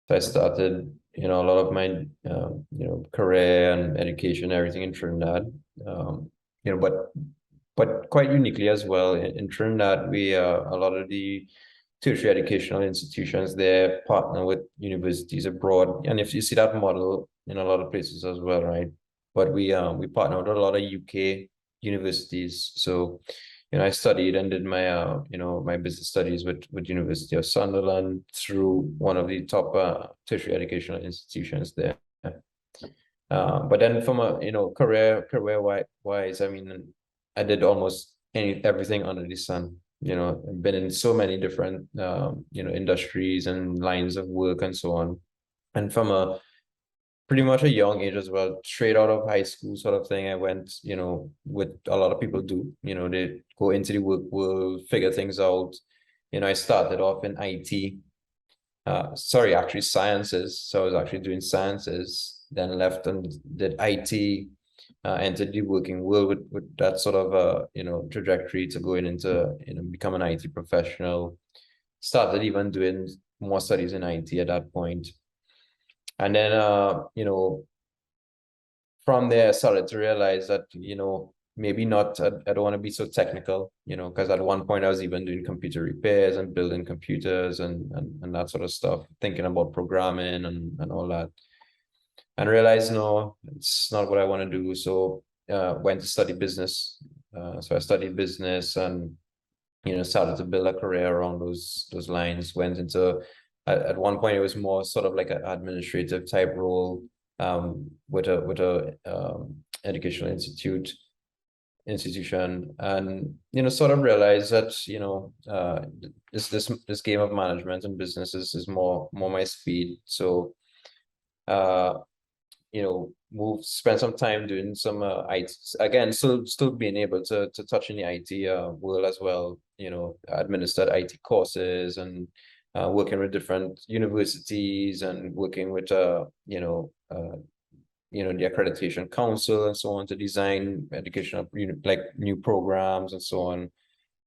So I started, a lot of my, career and education, everything in Trinidad. Um, but quite uniquely as well in Trinidad, we a lot of the tertiary educational institutions there partner with universities abroad, and if you see that model in a lot of places as well, right? But we partner with a lot of UK universities. So, I studied and did my my business studies with University of Sunderland through one of the top tertiary educational institutions there. But then from a career wise, I mean, I did almost everything under the sun. I've been in so many different industries and lines of work and so on. And from a pretty much a young age as well, straight out of high school sort of thing, I went, what a lot of people do, they go into the work world, figure things out. I started off in IT, sorry, actually sciences. So I was actually doing sciences, then left and did IT, entered the working world with that sort of trajectory to going into become an IT professional. Started even doing more studies in IT at that point. And then from there I started to realize that, maybe not, I don't want to be so technical, because at one point I was even doing computer repairs and building computers and that sort of stuff, thinking about programming and all that. And realized, no, it's not what I want to do. So went to study business. So I studied business and, started to build a career around those lines. Went into, at one point, it was more sort of like an administrative type role with a educational institution, and sort of realized that this game of management and business is more my speed. So uh move spend some time doing some IT again, still being able to touch in the IT world as well, administered IT courses and working with different universities and working with the accreditation council and so on to design educational like new programs and so on.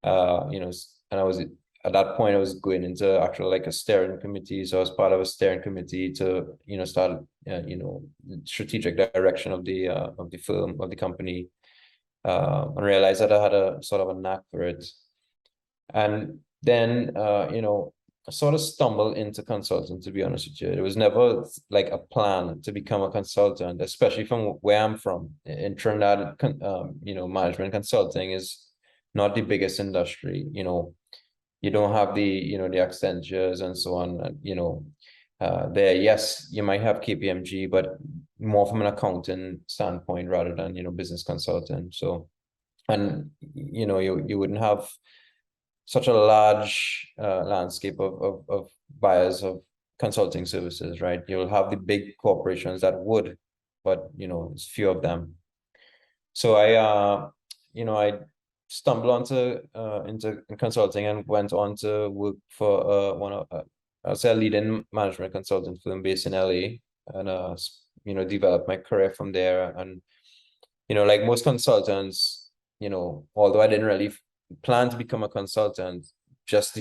And I was at that point I was going into actual like a steering committee, so I was part of a steering committee to start strategic direction of the firm, of the company, and realized that I had a sort of a knack for it. And then I sort of stumbled into consulting, to be honest with you. It was never like a plan to become a consultant, especially from where I'm from. In Trinidad, management consulting is not the biggest industry. You don't have the Accentures and so on. There, yes, you might have KPMG, but more from an accounting standpoint rather than business consulting. So, and you wouldn't have such a large landscape of buyers of consulting services, right? You'll have the big corporations that would, but it's few of them. So I stumbled onto into consulting and went on to work for one of I'll say a leading management consulting firm based in LA, and developed my career from there. And like most consultants, although I didn't really plan to become a consultant, just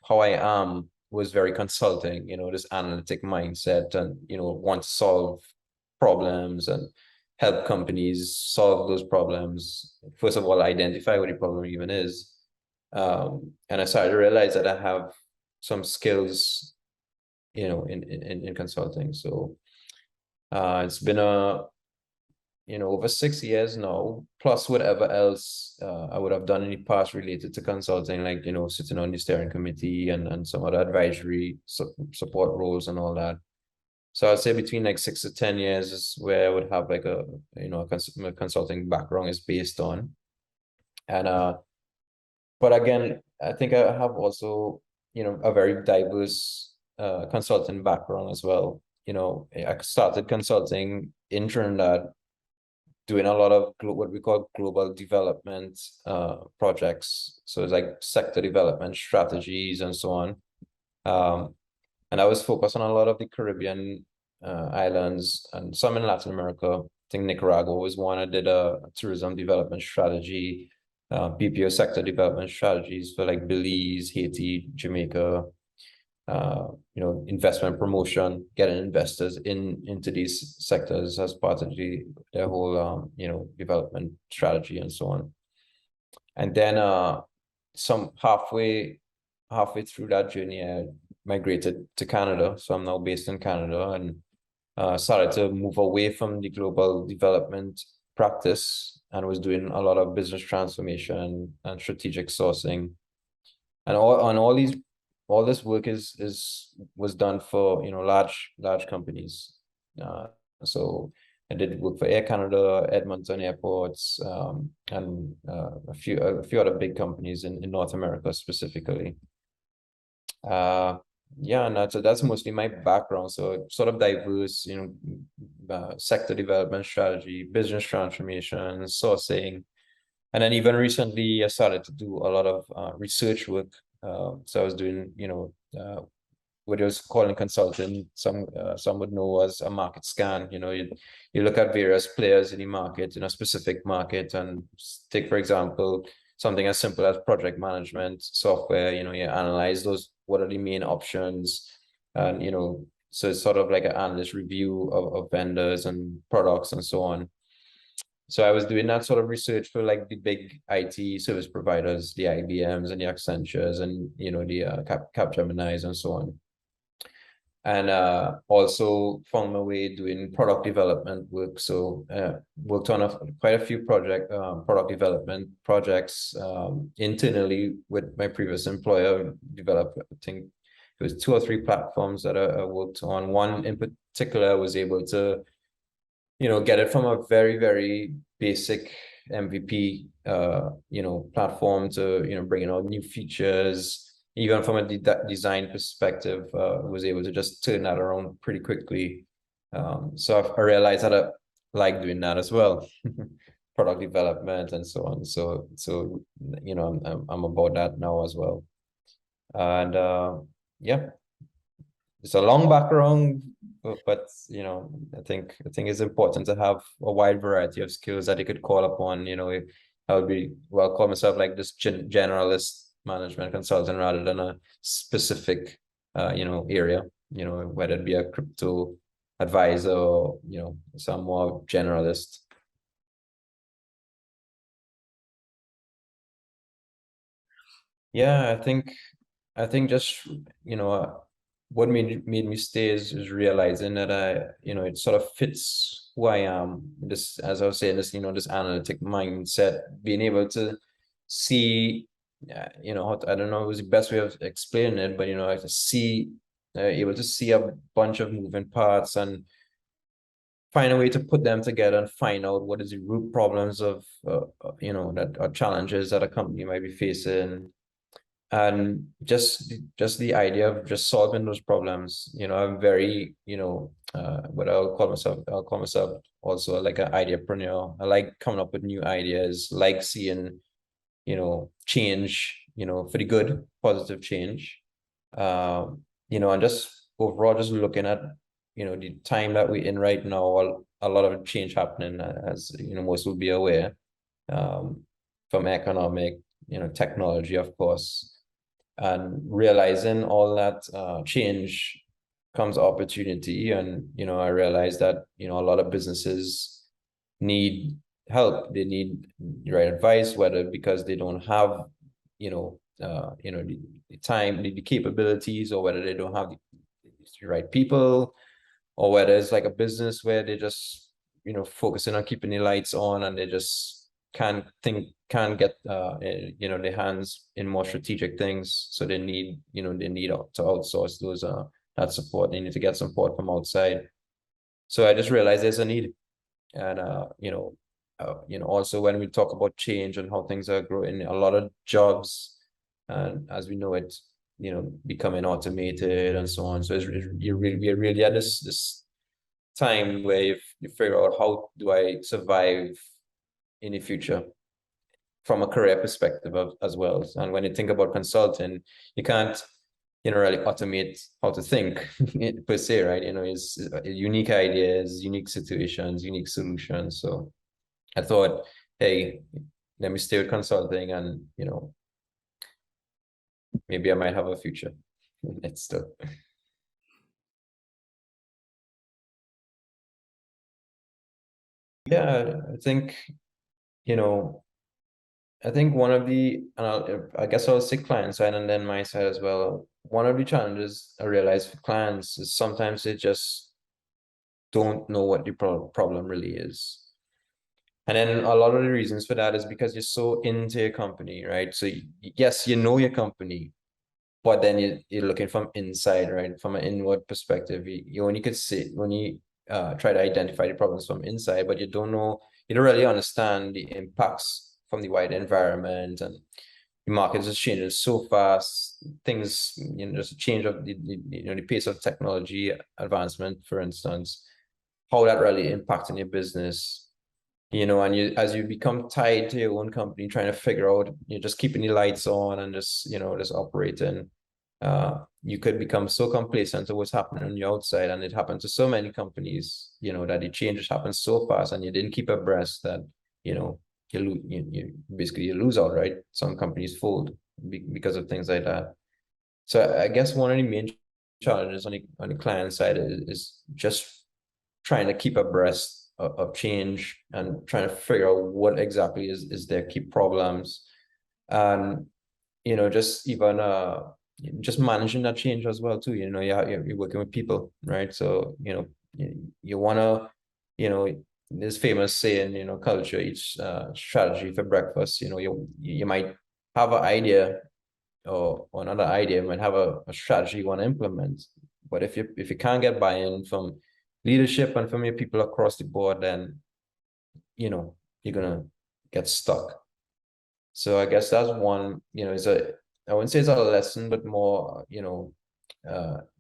how I am was very consulting, this analytic mindset, and want to solve problems and help companies solve those problems. First of all, identify what the problem even is. And I started to realize that I have some skills, in consulting. So it's been over 6 years now, plus whatever else I would have done in the past related to consulting, like, sitting on the steering committee and some other advisory support roles and all that. So I'd say between like 6 to 10 years is where I would have like a consulting background is based on. And but again, I think I have also, a very diverse consulting background as well. I started consulting in Trinidad, doing a lot of what we call global development projects. So it's like sector development strategies and so on. And I was focused on a lot of the Caribbean islands and some in Latin America. I think Nicaragua was one. I did a tourism development strategy, BPO sector development strategies for like Belize, Haiti, Jamaica. investment promotion, getting investors into these sectors as part of their whole development strategy and so on. And then some halfway through that journey, I migrated to Canada. So I'm now based in Canada, and started to move away from the global development practice, and was doing a lot of business transformation and strategic sourcing. And all this work was done for large companies. So I did work for Air Canada, Edmonton Airports, and a few other big companies in North America specifically. Yeah, and that's mostly my background. So sort of diverse, sector development strategy, business transformation, sourcing. And then even recently, I started to do a lot of research work. So I was doing, what I was calling consulting. Some would know as a market scan. You look at various players in the market, in a specific market, and take, for example, something as simple as project management software. You analyze those, what are the main options, and so it's sort of like an analyst review of vendors and products and so on. So I was doing that sort of research for like the big IT service providers, the IBMs and the Accentures, and the Capgeminis and so on. And also found my way doing product development work. So worked on quite a few product development projects internally with my previous employer. Developed, I think it was 2 or 3 platforms that I worked on. One in particular, I was able to get it from a very, very basic MVP, platform to, bringing out new features. Even from a design perspective, was able to just turn that around pretty quickly. So I realized that I like doing that as well, product development and so on. So I'm about that now as well. And yeah, it's a long background, but I think it's important to have a wide variety of skills that you could call upon. I would call myself like this generalist management consultant rather than a specific area, whether it be a crypto advisor or some more generalist. Yeah, I think just what made me stay is realizing that it sort of fits who I am. This, as I was saying, this analytic mindset, being able to see, I don't know, it was the best way of explaining it, but I to see, able to see a bunch of moving parts and find a way to put them together and find out what is the root problems of that are challenges that a company might be facing, and just the idea of just solving those problems. I'm very, what I'll call myself also like an ideapreneur. I like coming up with new ideas, like seeing change, for the good, positive change. And just overall, just looking at the time that we're in right now, a lot of change happening, as most will be aware, from economic, technology, of course, and realizing all that change comes opportunity. And I realized that a lot of businesses need help. They need the right advice, whether because they don't have the time, the capabilities, or whether they don't have the right people, or whether it's like a business where they just focusing on keeping the lights on, and they just can't get their hands in more strategic things. So they need to outsource those that support. They need to get support from outside. So I just realized there's a need. And also when we talk about change and how things are growing, a lot of jobs, and as we know it, becoming automated and so on. So we're really at this time where you figure out, how do I survive in the future from a career perspective as well. And when you think about consulting, you can't really automate how to think per se, right? It's unique ideas, unique situations, unique solutions. So I thought, hey, let me stay with consulting, and maybe I might have a future. It's still. Yeah, I think, you know, I think one of the, I guess I'll say client side and then my side as well. One of the challenges I realize for clients is sometimes they just don't know what the problem really is. And then a lot of the reasons for that is because you're so into your company, right? So yes, you know your company, but then you're looking from inside, right? From an inward perspective, you only could see when you try to identify the problems from inside, but you don't really understand the impacts from the wider environment, and the market is changing so fast. Things, just a change of the pace of technology advancement, for instance, how that really impacting your business, and as you become tied to your own company, trying to figure out, you're just keeping the lights on and just operating. You could become so complacent to what's happening on the outside, and it happened to so many companies, that the changes happen so fast, and you didn't keep abreast that, you basically you lose out, right? Some companies fold because of things like that. So I guess one of the main challenges on the client side is just trying to keep abreast of change and trying to figure out what exactly is their key problems, and just even just managing that change as well too. You're working with people, right? So you want to, this famous saying, culture eats strategy for breakfast. You might have an idea, or another idea, might have a strategy you want to implement, but if you can't get buy-in from leadership and from your people across the board, then you're gonna get stuck. So I guess that's one, I wouldn't say it's a lesson, but more,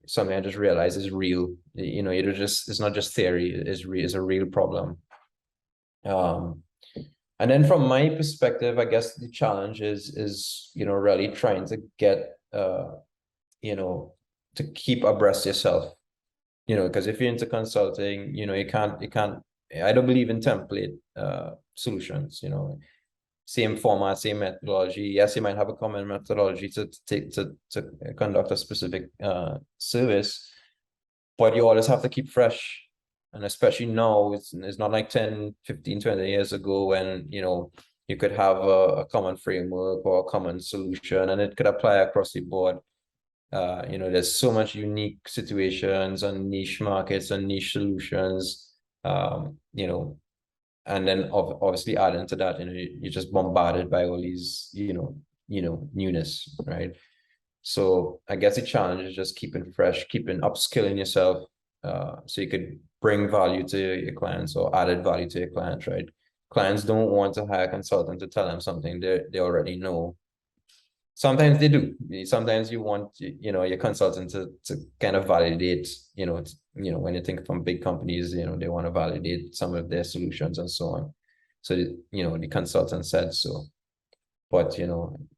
something I just realized is real. It's not just theory, it's a real problem. And then from my perspective, I guess the challenge is really trying to get to keep abreast yourself. Because if you're into consulting, you can't. I don't believe in template solutions. Same format, same methodology. Yes, you might have a common methodology to conduct a specific service, but you always have to keep fresh. And especially now, it's not like 10, 15, 20 years ago when, you could have a common framework or a common solution and it could apply across the board. There's so much unique situations and niche markets and niche solutions. And then obviously adding to that, you're just bombarded by all these, newness, right? So I guess the challenge is just keeping fresh, keeping upskilling yourself, so you could bring value to your clients or added value to your clients, right? Clients don't want to hire a consultant to tell them something they already know. Sometimes they do. Sometimes you want, your consultant to kind of validate, when you think from big companies, they want to validate some of their solutions and so on. So, the consultant said so. But,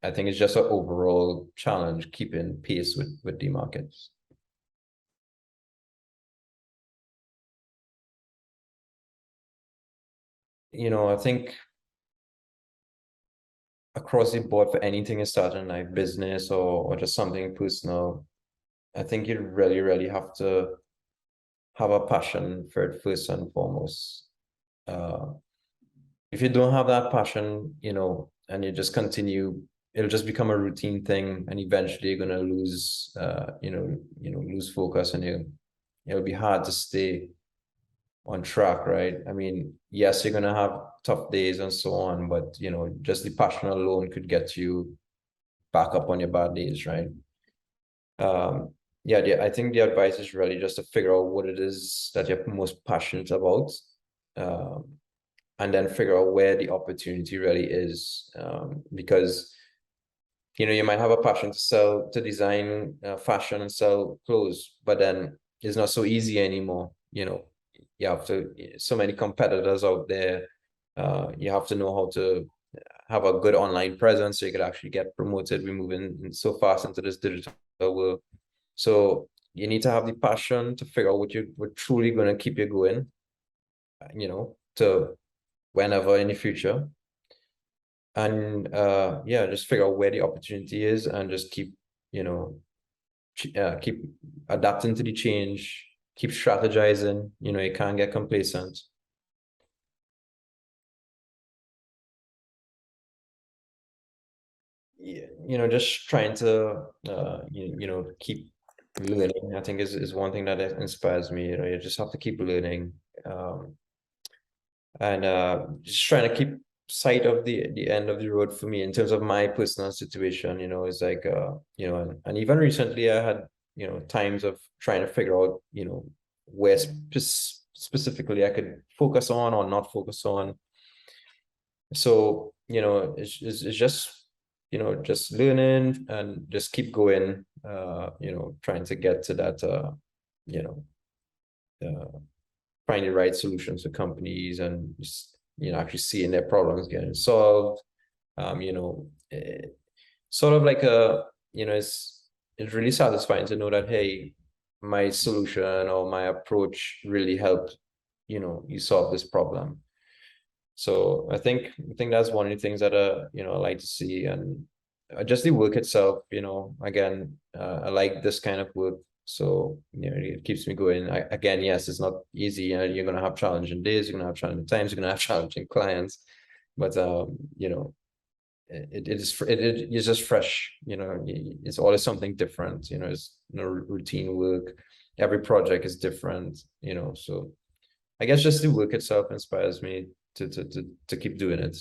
I think it's just an overall challenge keeping pace with the markets. I think across the board for anything you're starting, like business or just something personal, I think you really, really have to have a passion for it first and foremost. Uh, if you don't have that passion, and you just continue, it'll just become a routine thing, and eventually you're gonna lose, lose focus, and it'll be hard to stay on track, right? I mean, yes, you're gonna have tough days and so on, but just the passion alone could get you back up on your bad days, right? Yeah, I think the advice is really just to figure out what it is that you're most passionate about, um, and then figure out where the opportunity really is. Because you might have a passion to design fashion and sell clothes, but then it's not so easy anymore. You have to, so many competitors out there. You have to know how to have a good online presence so you could actually get promoted. We're moving so fast into this digital world. So you need to have the passion to figure out what truly going to keep you going, to whenever in the future. And yeah, just figure out where the opportunity is and just keep, keep adapting to the change, keep strategizing. You can't get complacent. Just trying to keep learning, I think is one thing that inspires me. You just have to keep learning, and just trying to keep sight of the end of the road for me in terms of my personal situation. It's like and even recently I had times of trying to figure out where specifically I could focus on or not focus on. So it's just just learning and just keep going, trying to get to that you know find the right solutions for companies, and just actually seeing their problems getting solved. Sort of like it's really satisfying to know that, hey, my solution or my approach really helped you solve this problem. So I think that's one of the things that I like to see. And just the work itself, again, I like this kind of work. So it keeps me going. Again, yes, it's not easy. You're gonna have challenging days, you're gonna have challenging times, you're gonna have challenging clients, but it's just fresh. It's always something different. It's no routine work. Every project is different. So I guess just the work itself inspires me to keep doing it.